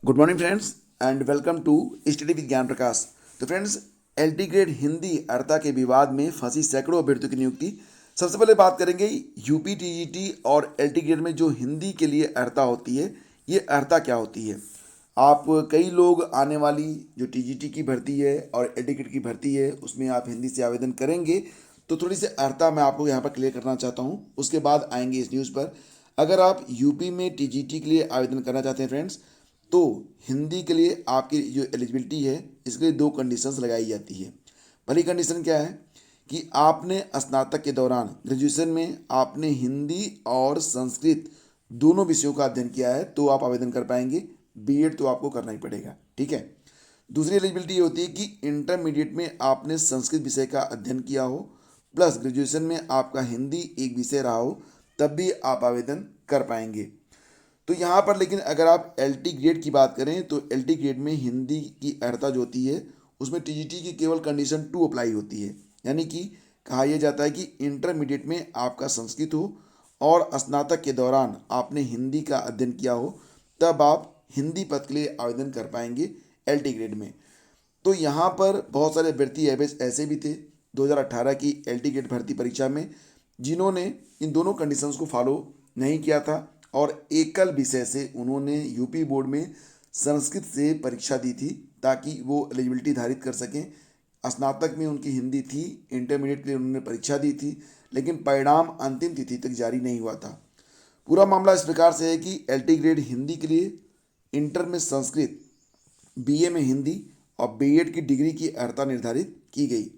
Good morning friends and welcome to study with Gyan Prakash. तो friends, LT grade Hindi अर्ता के विवाद में फंसी सैकड़ों अभ्यर्थियों की नियुक्ति। सबसे पहले बात करेंगे यूपी टीजीटी और एलटी ग्रेड में जो हिंदी के लिए अर्ता होती है, ये अर्ता क्या होती है। आप कई लोग आने वाली जो टीजीटी की भर्ती है और एलटी ग्रेड की भर्ती है उसमें आप हिंदी से आवेदन करेंगे, तो थोड़ी सी अर्ता मैं आपको यहाँ पर क्लियर करना चाहता हूँ, उसके बाद आएंगे इस न्यूज़ पर। अगर आप यूपी में टीजीटी के लिए आवेदन करना चाहते हैं फ्रेंड्स, तो हिंदी के लिए आपकी जो एलिजिबिलिटी है, इसके लिए दो कंडीशंस लगाई जाती है। पहली कंडीशन क्या है कि आपने स्नातक के दौरान ग्रेजुएशन में आपने हिंदी और संस्कृत दोनों विषयों का अध्ययन किया है, तो आप आवेदन कर पाएंगे। बीएड तो आपको करना ही पड़ेगा, ठीक है। दूसरी एलिजिबिलिटी ये होती है कि इंटरमीडिएट में आपने संस्कृत विषय का अध्ययन किया हो, प्लस ग्रेजुएशन में आपका हिंदी एक विषय रहा हो, तब भी आप आवेदन कर पाएंगे। तो यहाँ पर लेकिन अगर आप एलटी ग्रेड की बात करें तो एलटी ग्रेड में हिंदी की अर्हता जो होती है उसमें टीजीटी की केवल कंडीशन 2 अप्लाई होती है। यानी कि कहा यह जाता है कि इंटरमीडिएट में आपका संस्कृत हो और स्नातक के दौरान आपने हिंदी का अध्ययन किया हो, तब आप हिंदी पद के लिए आवेदन कर पाएंगे एलटी ग्रेड में। तो यहाँ पर बहुत सारे अभ्यर्थी ऐसे भी थे 2018 की एलटी ग्रेड भर्ती परीक्षा में, जिन्होंने इन दोनों कंडीशंस को फॉलो नहीं किया था और एकल विषय से उन्होंने यूपी बोर्ड में संस्कृत से परीक्षा दी थी, ताकि वो एलिजिबिलिटी धारित कर सकें। स्नातक में उनकी हिंदी थी, इंटरमीडिएट के लिए उन्होंने परीक्षा दी थी, लेकिन परिणाम अंतिम तिथि तक जारी नहीं हुआ था। पूरा मामला इस प्रकार से है कि एलटी ग्रेड हिंदी के लिए इंटर में संस्कृत, बीए में हिंदी और बीएड की डिग्री की अर्हता निर्धारित की गई।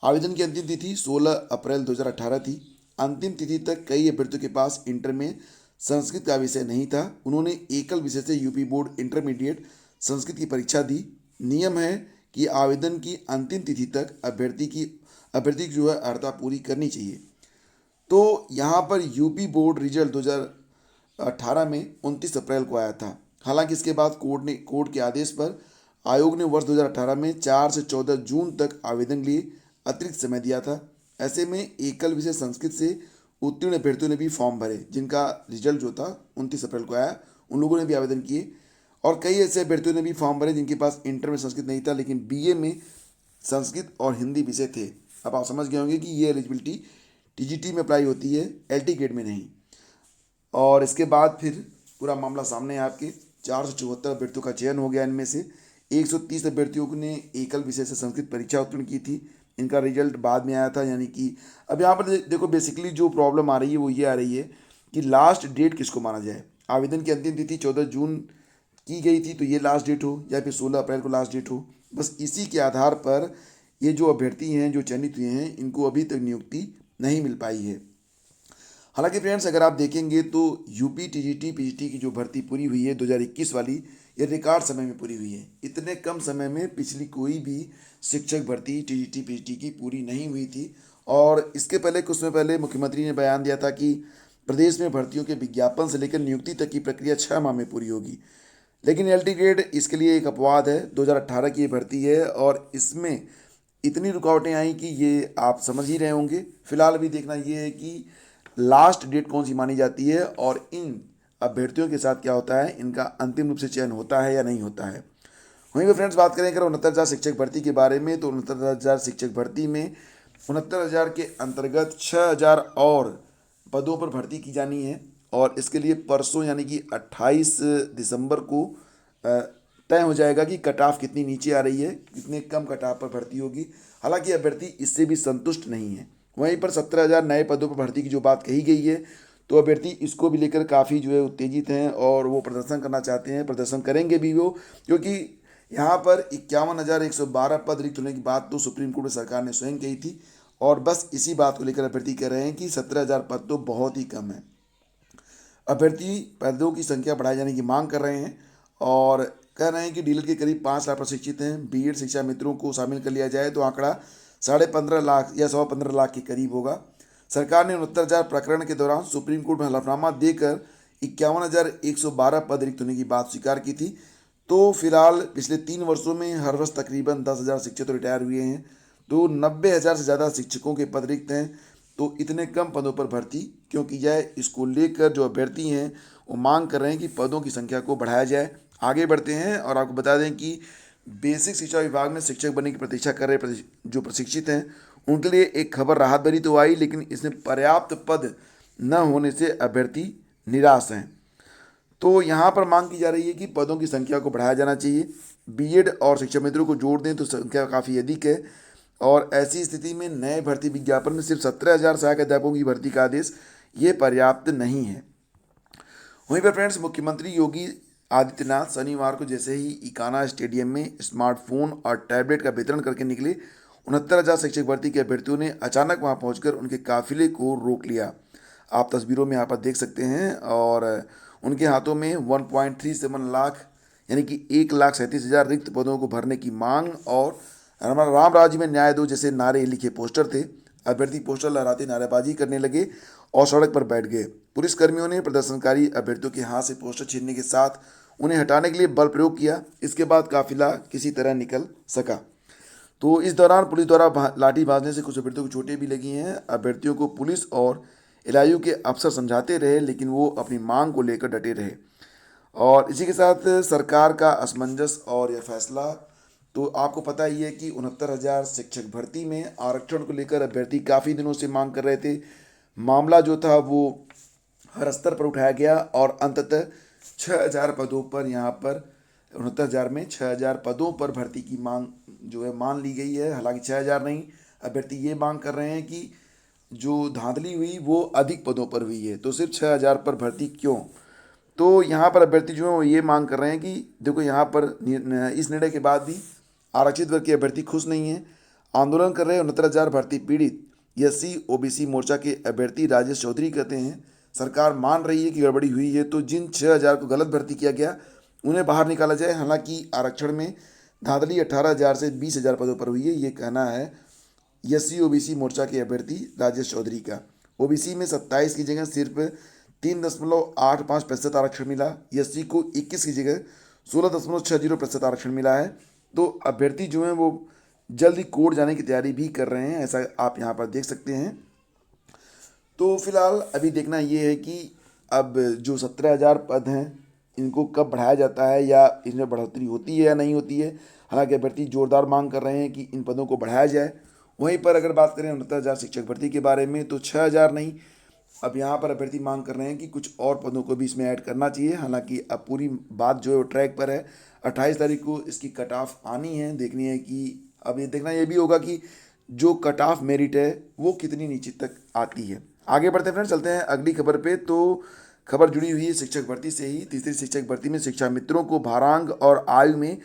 आवेदन की अंतिम तिथि 16 अप्रैल 2018 थी। अंतिम तिथि तक कई अभ्यर्थियों के पास इंटर में संस्कृत का विषय नहीं था, उन्होंने एकल विषय से यूपी बोर्ड इंटरमीडिएट संस्कृत की परीक्षा दी। नियम है कि आवेदन की अंतिम तिथि तक अभ्यर्थी की जो है अर्हता पूरी करनी चाहिए। तो यहाँ पर यूपी बोर्ड रिजल्ट 2018 में 29 अप्रैल को आया था। हालांकि इसके बाद कोर्ट के आदेश पर आयोग ने वर्ष 2018 में 4 से 14 जून तक आवेदन के लिए अतिरिक्त समय दिया था। ऐसे में एकल विषय संस्कृत से उत्तीर्ण अभ्यर्थियों ने भी फॉर्म भरे, जिनका रिजल्ट जो था 29 अप्रैल को आया, उन लोगों ने भी आवेदन किए। और कई ऐसे अभ्यर्थियों ने भी फॉर्म भरे जिनके पास इंटर में संस्कृत नहीं था, लेकिन बीए में संस्कृत और हिंदी विषय थे। अब आप समझ गए होंगे कि ये एलिजिबिलिटी टीजीटी में अप्लाई होती है, एलटी ग्रेड में नहीं। और इसके बाद फिर पूरा मामला सामने है आपके। 474 अभ्यर्थियों का चयन हो गया। इनमें से 130 अभ्यर्थियों ने एकल विषय से संस्कृत परीक्षा उत्तीर्ण की थी। इनका रिजल्ट बाद में आया था। यानी कि अब यहाँ पर देखो, बेसिकली जो प्रॉब्लम आ रही है वो ये आ रही है कि लास्ट डेट किसको माना जाए। आवेदन की अंतिम तिथि 14 जून की गई थी, तो ये लास्ट डेट हो, या फिर 16 अप्रैल को लास्ट डेट हो। बस इसी के आधार पर ये जो अभ्यर्थी हैं जो चयनित हुए हैं, इनको अभी तक नियुक्ति नहीं मिल पाई है। हालांकि फ्रेंड्स, अगर आप देखेंगे तो यूपी टीजीटी पीजीटी की जो भर्ती पूरी हुई है 2021 वाली, ये रिकॉर्ड समय में पूरी हुई है। इतने कम समय में पिछली कोई भी शिक्षक भर्ती टीजीटी पीजीटी की पूरी नहीं हुई थी। और इसके पहले कुछ समय पहले मुख्यमंत्री ने बयान दिया था कि प्रदेश में भर्तियों के विज्ञापन से लेकर नियुक्ति तक की प्रक्रिया 6 माह में पूरी होगी। लेकिन एलटी ग्रेड इसके लिए एक अपवाद है। 2018 की ये भर्ती है और इसमें इतनी रुकावटें आई कि ये आप समझ ही रहे होंगे। फिलहाल अभी देखना ये है कि लास्ट डेट कौन सी मानी जाती है और इन अभ्यर्थियों के साथ क्या होता है, इनका अंतिम रूप से चयन होता है या नहीं होता है। वहीं पर फ्रेंड्स, बात करें अगर 69,000 शिक्षक भर्ती के बारे में, तो 69,000 शिक्षक भर्ती में 69,000 के अंतर्गत 6,000 और पदों पर भर्ती की जानी है। और इसके लिए परसों यानी कि 28 दिसंबर को तय हो जाएगा कि कट ऑफ कितनी नीचे आ रही है, कितने कम कट ऑफ पर भर्ती होगी। हालांकि अभ्यर्थी इससे भी संतुष्ट नहीं है। वहीं पर 17,000 नए पदों पर भर्ती की जो बात कही गई है, तो अभ्यर्थी इसको भी लेकर काफ़ी जो है उत्तेजित हैं और वो प्रदर्शन करना चाहते हैं, प्रदर्शन करेंगे भी वो, क्योंकि यहाँ पर 51,112 पद रिक्त होने की बात तो सुप्रीम कोर्ट में सरकार ने स्वयं कही थी। और बस इसी बात को लेकर अभ्यर्थी कह रहे हैं कि 17,000 पद तो बहुत ही कम है। अभ्यर्थी पदों की संख्या बढ़ाए जाने की मांग कर रहे हैं और कह रहे हैं कि डीलर के करीब 5 लाख प्रशिक्षित हैं। बीएड शिक्षा मित्रों को शामिल कर लिया जाए तो आंकड़ा 15.5 लाख या 15.25 लाख के करीब होगा। सरकार ने 69,000 प्रकरण के दौरान सुप्रीम कोर्ट में हलफनामा देकर 51,112 पद रिक्त होने की बात स्वीकार की थी। तो फिलहाल पिछले 3 वर्षों में हर वर्ष तकरीबन 10,000 शिक्षक तो रिटायर हुए हैं, तो 90,000 से ज़्यादा शिक्षकों के पद रिक्त हैं। तो इतने कम पदों पर भर्ती क्यों की जाए, इसको लेकर जो अभ्यर्थी हैं वो मांग कर रहे हैं कि पदों की संख्या को बढ़ाया जाए। आगे बढ़ते हैं और आपको बता दें कि बेसिक शिक्षा विभाग में शिक्षक बनने की प्रतीक्षा कर रहे जो प्रशिक्षित हैं उनके लिए एक खबर राहत भरी तो आई, लेकिन इसमें पर्याप्त पद न होने से अभ्यर्थी निराश हैं। तो यहाँ पर मांग की जा रही है कि पदों की संख्या को बढ़ाया जाना चाहिए। बीएड और शिक्षा मित्रों को जोड़ दें तो संख्या काफ़ी अधिक है, और ऐसी स्थिति में नए भर्ती विज्ञापन में सिर्फ 17,000 सहायक अध्यापकों की भर्ती का आदेश ये पर्याप्त नहीं है। वहीं पर फ्रेंड्स, मुख्यमंत्री योगी आदित्यनाथ शनिवार को जैसे ही इकाना स्टेडियम में स्मार्टफोन और टैबलेट का वितरण करके निकले, 69,000 शिक्षक भर्ती के अभ्यर्थियों ने अचानक वहां पहुंचकर उनके काफिले को रोक लिया। आप तस्वीरों में यहाँ पर देख सकते हैं, और उनके हाथों में 1.37 लाख यानी कि 1,37,000 रिक्त पदों को भरने की मांग और हमारा राम राज्य में न्याय दो जैसे नारे लिखे पोस्टर थे। अभ्यर्थी पोस्टर लहराते नारेबाजी करने लगे और सड़क पर बैठ गए। पुलिसकर्मियों ने प्रदर्शनकारी अभ्यर्थियों के हाथ से पोस्टर छीनने के साथ उन्हें हटाने के लिए बल प्रयोग किया। इसके बाद काफिला किसी तरह निकल सका। तो इस दौरान पुलिस द्वारा लाठी भाजने से कुछ अभ्यर्थियों को चोटें भी लगी हैं। अभ्यर्थियों को पुलिस और एलआईयू के अफसर समझाते रहे, लेकिन वो अपनी मांग को लेकर डटे रहे। और इसी के साथ सरकार का असमंजस और यह फैसला, तो आपको पता ही है कि 69,000 शिक्षक भर्ती में आरक्षण को लेकर अभ्यर्थी काफ़ी दिनों से मांग कर रहे थे। मामला जो था वो हर स्तर पर उठाया गया और अंततः 6,000 पदों पर, यहाँ पर 69,000 में 6,000 पदों पर भर्ती की मांग जो है मान ली गई है। हालांकि 6,000 नहीं, अभ्यर्थी ये मांग कर रहे हैं कि जो धांधली हुई वो अधिक पदों पर हुई है, तो सिर्फ 6,000 पर भर्ती क्यों। तो यहाँ पर अभ्यर्थी जो है वो ये मांग कर रहे हैं कि देखो, यहाँ पर इस निर्णय के बाद भी आरक्षित वर्ग के अभ्यर्थी खुश नहीं है। आंदोलन कर रहे 69,000 भर्ती पीड़ित एससी ओबीसी मोर्चा के अभ्यर्थी राजेश चौधरी कहते हैं, सरकार मान रही है कि गड़बड़ी हुई है, तो जिन 6,000 को गलत भर्ती किया गया उन्हें बाहर निकाला जाए। हालांकि आरक्षण में धांधली 18,000 से 20,000 पदों पर हुई है, ये कहना है एससी ओबीसी मोर्चा के अभ्यर्थी राजेश चौधरी का। ओबीसी में 27 की जगह सिर्फ 3.85% आरक्षण मिला। एससी को 21 की जगह 16.60% आरक्षण मिला है। तो अभ्यर्थी जो हैं वो जल्द ही कोर्ट जाने की तैयारी भी कर रहे हैं, ऐसा आप यहाँ पर देख सकते हैं। तो फिलहाल अभी देखना ये है कि अब जो 17,000 पद हैं इनको कब बढ़ाया जाता है, या इसमें बढ़ोतरी होती है या नहीं होती है। हालांकि अभ्यर्थी जोरदार मांग कर रहे हैं कि इन पदों को बढ़ाया जाए। वहीं पर अगर बात करें 69,000 शिक्षक भर्ती के बारे में, तो 6,000 नहीं, अब यहाँ पर अभ्यर्थी मांग कर रहे हैं कि कुछ और पदों को भी इसमें ऐड करना चाहिए। हालांकि अब पूरी बात जो है वो ट्रैक पर है। 28 तारीख को इसकी कट ऑफ आनी है, देखनी है कि अब ये देखना ये भी होगा कि जो कट ऑफ मेरिट है वो कितनी नीचे तक आती है। आगे बढ़ते हैं फ्रेंड्स, चलते हैं अगली खबर पे। तो खबर जुड़ी हुई है शिक्षक भर्ती से ही। तीसरी शिक्षक भर्ती में शिक्षा मित्रों को भारांक और आयु में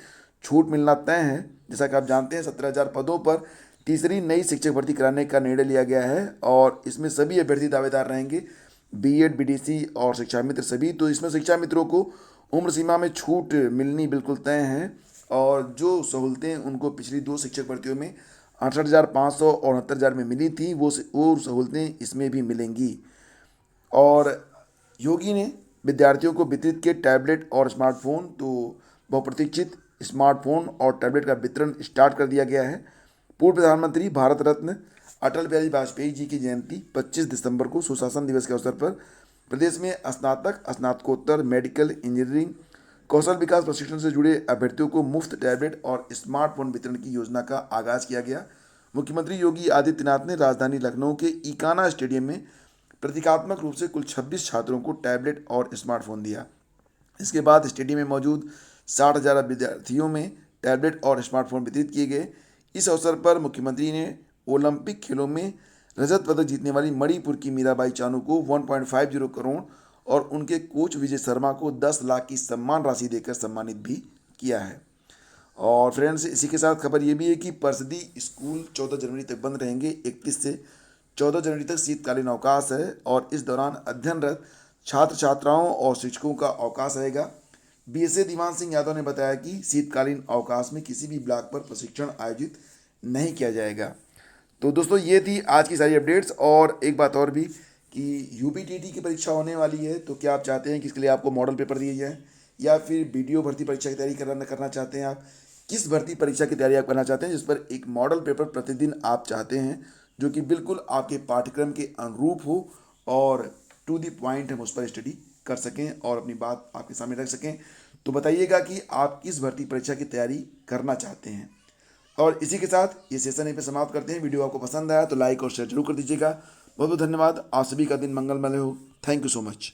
छूट मिलना तय है। जैसा कि आप जानते हैं 17,000 पदों पर तीसरी नई शिक्षक भर्ती कराने का निर्णय लिया गया है, और इसमें सभी अभ्यर्थी दावेदार रहेंगे, बीएड बीडीसी और शिक्षा मित्र सभी। तो इसमें शिक्षा मित्रों को उम्र सीमा में छूट मिलनी बिल्कुल तय है, और जो सहूलतें उनको पिछली 2 शिक्षक भर्तियों में 68,500 और 69,000 में मिली थी वो सहूलतें इसमें भी मिलेंगी। और योगी ने विद्यार्थियों को वितरित किए टैबलेट और स्मार्टफोन। तो बहुप्रतीक्षित स्मार्टफोन और टैबलेट का वितरण स्टार्ट कर दिया गया है। पूर्व प्रधानमंत्री भारत रत्न अटल बिहारी वाजपेयी जी की जयंती 25 दिसंबर को सुशासन दिवस के अवसर पर प्रदेश में स्नातक, स्नातकोत्तर, मेडिकल, इंजीनियरिंग, कौशल विकास प्रशिक्षण से जुड़े अभ्यर्थियों को मुफ्त टैबलेट और स्मार्टफोन वितरण की योजना का आगाज किया गया। मुख्यमंत्री योगी आदित्यनाथ ने राजधानी लखनऊ के इकाना स्टेडियम में प्रतीकात्मक रूप से कुल 26 छात्रों को टैबलेट और स्मार्टफोन दिया। इसके बाद स्टेडियम में मौजूद 60,000 विद्यार्थियों में टैबलेट और स्मार्टफोन वितरित किए गए। इस अवसर पर मुख्यमंत्री ने ओलंपिक खेलों में रजत पदक जीतने वाली मणिपुर की मीराबाई चानू को 1.50 करोड़ और उनके कोच विजय शर्मा को 10 लाख की सम्मान राशि देकर सम्मानित भी किया है। और फ्रेंड्स, इसी के साथ खबर ये भी है कि परिषदी स्कूल 14 जनवरी तक बंद रहेंगे। 31 से 14 जनवरी तक शीतकालीन अवकाश है, और इस दौरान अध्ययनरत छात्र छात्राओं और शिक्षकों का अवकाश रहेगा। बीएसए दीवान सिंह यादव ने बताया कि शीतकालीन अवकाश में किसी भी ब्लॉक पर प्रशिक्षण आयोजित नहीं किया जाएगा। तो दोस्तों, ये थी आज की सारी अपडेट्स। और एक बात और भी कि यूपीटीटी की परीक्षा होने वाली है, तो क्या आप चाहते हैं कि इसके लिए आपको मॉडल पेपर दिए जाएँ, या फिर वीडियो भर्ती परीक्षा की तैयारी करना चाहते हैं आप? किस भर्ती परीक्षा की तैयारी आप करना चाहते हैं जिस पर एक मॉडल पेपर प्रतिदिन आप चाहते हैं, जो कि बिल्कुल आपके पाठ्यक्रम के अनुरूप हो और टू द पॉइंट हम उस पर स्टडी कर सकें और अपनी बात आपके सामने रख सकें? तो बताइएगा कि आप किस भर्ती परीक्षा की तैयारी करना चाहते हैं। और इसी के साथ ये सेशन यहीं पे समाप्त करते हैं। वीडियो आपको पसंद आया तो लाइक और शेयर जरूर कर दीजिएगा। बहुत बहुत धन्यवाद। आप सभी का दिन मंगलमय हो। Thank you so much.